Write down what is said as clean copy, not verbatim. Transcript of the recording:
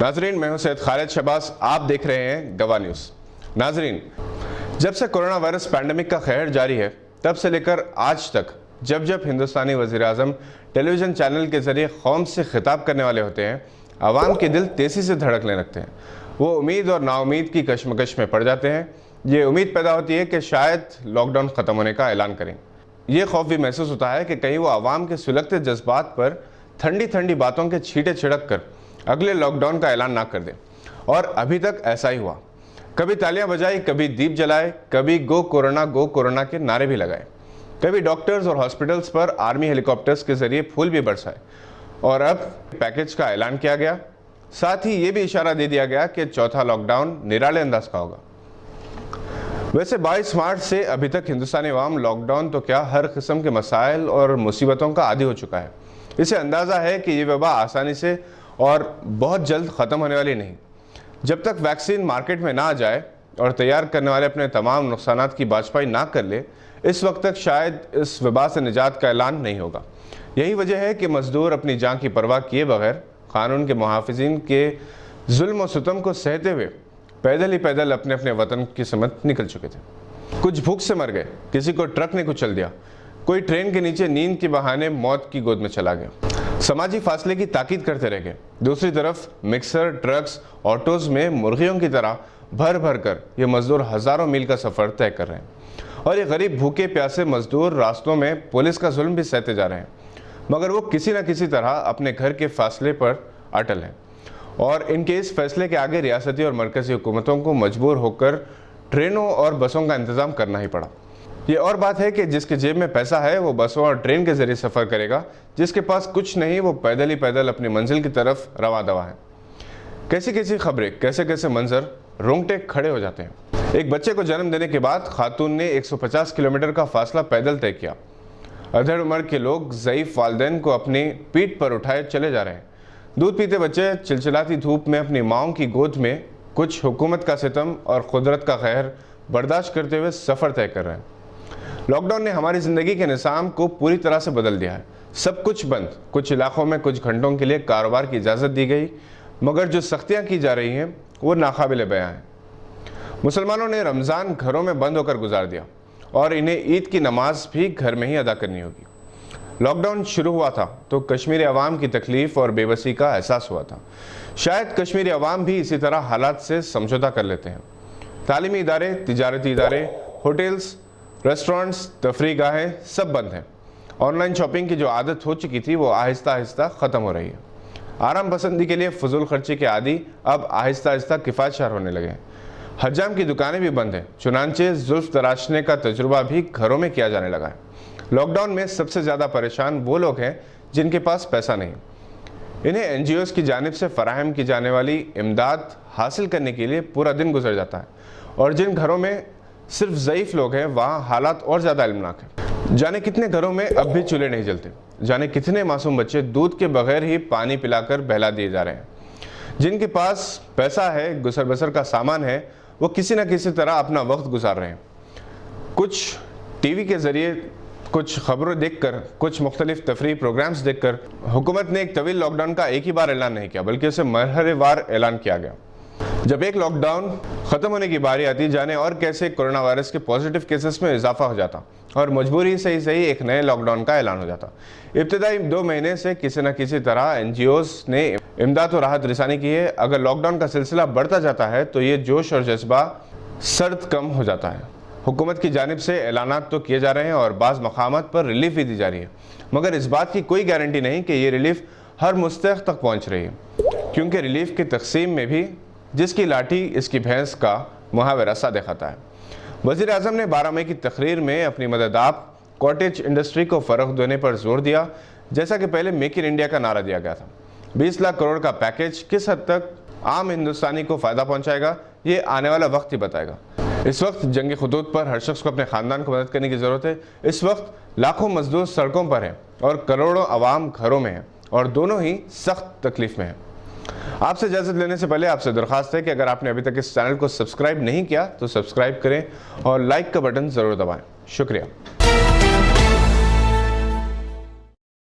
नाजरीन, मैं हूं सैयद खालिद शहबाज, आप देख रहे हैं गवाह न्यूज़। नाजरीन, जब से कोरोना वायरस पैंडेमिक का कहर जारी है, तब से लेकर आज तक जब जब हिंदुस्तानी वज़ीर आज़म टेलीविज़न चैनल के ज़रिए कौम से खिताब करने वाले होते हैं, आवाम के दिल तेज़ी से धड़कने लगते हैं। वो उम्मीद और नाउमीद की कशमकश में पड़ जाते हैं। ये उम्मीद पैदा होती है कि शायद लॉकडाउन ख़त्म होने का ऐलान करें। ये खौफ भी महसूस होता है कि कहीं वो आवाम के सुलगते जज्बात पर ठंडी ठंडी बातों के छींटे छिड़क कर अगले लॉकडाउन का ऐलान ना कर दें। और अभी तक ऐसा ही हुआ। कभी तालियां बजाई, कभी दीप जलाए, कभी गो कोरोना के नारे भी लगाए, कभी डॉक्टर्स और हॉस्पिटल्स पर आर्मी हेलीकॉप्टर्स के जरिए फूल भी बरसाए, और अब पैकेज का ऐलान किया गया। साथ ही ये भी इशारा दे दिया गया कि चौथा लॉकडाउन निराले अंदाज का होगा। वैसे 22 मार्च से अभी तक हिंदुस्तानी अवाम लॉकडाउन तो क्या, हर किस्म के मसाइल और मुसीबतों का आदी हो चुका है। इसे अंदाज़ा है कि ये वबा आसानी से और बहुत जल्द ख़त्म होने वाली नहीं। जब तक वैक्सीन मार्केट में ना आ जाए और तैयार करने वाले अपने तमाम नुकसानात की बाजपाई ना कर ले, इस वक्त तक शायद इस वबा से निजात का ऐलान नहीं होगा। यही वजह है कि मजदूर अपनी जान की परवाह किए बगैर कानून के मुहाफिजीन के जुल्म और सितम को सहते हुए पैदल ही पैदल अपने अपने वतन की समत निकल चुके थे। कुछ भूख से मर गए, किसी को ट्रक ने कुचल दिया, कोई ट्रेन के नीचे नींद के बहाने मौत की गोद में चला गया। समाजी फासले की ताकीद करते रह गए। दूसरी तरफ मिक्सर, ट्रक्स, ऑटोज में मुर्गियों की तरह भर भर कर ये मजदूर हज़ारों मील का सफ़र तय कर रहे हैं। और ये गरीब भूखे प्यासे मजदूर रास्तों में पुलिस का जुल्म भी सहते जा रहे हैं, मगर वो किसी न किसी तरह अपने घर के फासले पर अटल हैं। और इनके इस फैसले के आगे रियासती और मरकज़ी हुकूमतों को मजबूर होकर ट्रेनों और बसों का इंतज़ाम करना ही पड़ा। ये और बात है कि जिसके जेब में पैसा है वो बसों और ट्रेन के ज़रिए सफ़र करेगा, जिसके पास कुछ नहीं वो पैदल ही पैदल अपनी मंजिल की तरफ रवा दवा है। कैसी कैसी खबरें, कैसे कैसे मंजर, रोंगटे खड़े हो जाते हैं। एक बच्चे को जन्म देने के बाद खातून ने 150 किलोमीटर का फासला पैदल तय किया। अधेड़ उम्र के लोग ज़ईफ़ वालिदैन को अपनी पीठ पर उठाए चले जा रहे हैं। दूध पीते बच्चे चिलचिलाती धूप में अपनी माओं की गोद में कुछ हुकूमत का सितम और कुदरत का कहर बर्दाश्त करते हुए सफ़र तय कर रहे हैं। लॉकडाउन ने हमारी ज़िंदगी के निज़ाम को पूरी तरह से बदल दिया है। सब कुछ बंद, कुछ इलाकों में कुछ घंटों के लिए कारोबार की इजाज़त दी गई, मगर जो सख्तियाँ की जा रही हैं वो नाकाबिले बयां हैं। मुसलमानों ने रमज़ान घरों में बंद होकर गुजार दिया और इन्हें ईद की नमाज भी घर में ही अदा करनी होगी। लॉकडाउन शुरू हुआ था तो कश्मीरी अवाम की तकलीफ़ और बेबसी का एहसास हुआ था। शायद कश्मीरी अवाम भी इसी तरह हालात से समझौता कर लेते हैं। तालीमी इदारे, तिजारती इदारे, होटल्स, रेस्टोरेंट्स, तफरीह गाहें सब बंद हैं। ऑनलाइन शॉपिंग की जो आदत हो चुकी थी वो आहिस्ता आहिस्ता ख़त्म हो रही है। आराम पसंदी के लिए फजूल खर्ची के आदि अब आहिस्ता आहिस्ता किफ़ायतशार होने लगे हैं। हजाम की दुकानें भी बंद हैं, चुनांचे जुल्फ तराशने का तजुर्बा भी घरों में किया जाने लगा है। लॉकडाउन में सबसे ज़्यादा परेशान वो लोग हैं जिनके पास पैसा नहीं। इन्हें NGOs की जानिब से फ़राहम की जाने वाली इमदाद हासिल करने के लिए पूरा दिन गुजर जाता है, और जिन घरों में सिर्फ ज़ईफ़ लोग हैं वहाँ हालात और ज़्यादा अलमनाक हैं। जाने कितने घरों में अब भी चूल्हे नहीं जलते, जाने कितने मासूम बच्चे दूध के बगैर ही पानी पिलाकर बहला दिए जा रहे हैं। जिनके पास पैसा है, गुसर बसर का सामान है, वो किसी न किसी तरह अपना वक्त गुजार रहे हैं। कुछ टीवी के ज़रिए कुछ खबरें देखकर, कुछ मुख्तलिफ तफरीह प्रोग्राम्स देखकर हुकूमत ने एक तवील लॉकडाउन का एक ही बार ऐलान नहीं किया, बल्कि उसे मरहलेवार ऐलान किया गया। जब एक लॉकडाउन ख़त्म होने की बारी आती, जाने और कैसे कोरोना वायरस के पॉजिटिव केसेस में इजाफा हो जाता और मजबूरी से ही एक नए लॉकडाउन का ऐलान हो जाता। इब्तदाई 2 महीने से किसी न किसी तरह NGOs ने इमदाद और राहत रिसानी की है। अगर लॉकडाउन का सिलसिला बढ़ता जाता है तो ये जोश और जज्बा सर्द कम हो जाता है। हुकूमत की जानिब से ऐलानात तो किए जा रहे हैं और बाज़ मकामात पर रिलीफ भी दी जा रही है, मगर इस बात की कोई गारंटी नहीं कि ये रिलीफ हर मुस्तहक़ तक पहुँच रही है, क्योंकि रिलीफ की तकसीम में भी जिसकी लाठी इसकी भैंस का मुहावरा सा दिखाता है। वज़ीर आज़म ने 12 मई की तकरीर में अपनी मदद आप कॉटेज इंडस्ट्री को फ़रोग़ देने पर जोर दिया, जैसा कि पहले मेक इन इंडिया का नारा दिया गया था। 20 लाख करोड़ का पैकेज किस हद तक आम हिंदुस्तानी को फ़ायदा पहुँचाएगा, ये आने वाला वक्त ही बताएगा। इस वक्त जंगी खुतूत पर हर शख्स को अपने ख़ानदान को मदद करने की ज़रूरत है। इस वक्त लाखों मजदूर सड़कों पर हैं और करोड़ों आवाम घरों में हैं, और दोनों ही सख्त तकलीफ़ में हैं। आपसे इजाज़त लेने से पहले आपसे दरख्वास्त है कि अगर आपने अभी तक इस चैनल को सब्सक्राइब नहीं किया तो सब्सक्राइब करें और लाइक का बटन ज़रूर दबाएं। शुक्रिया।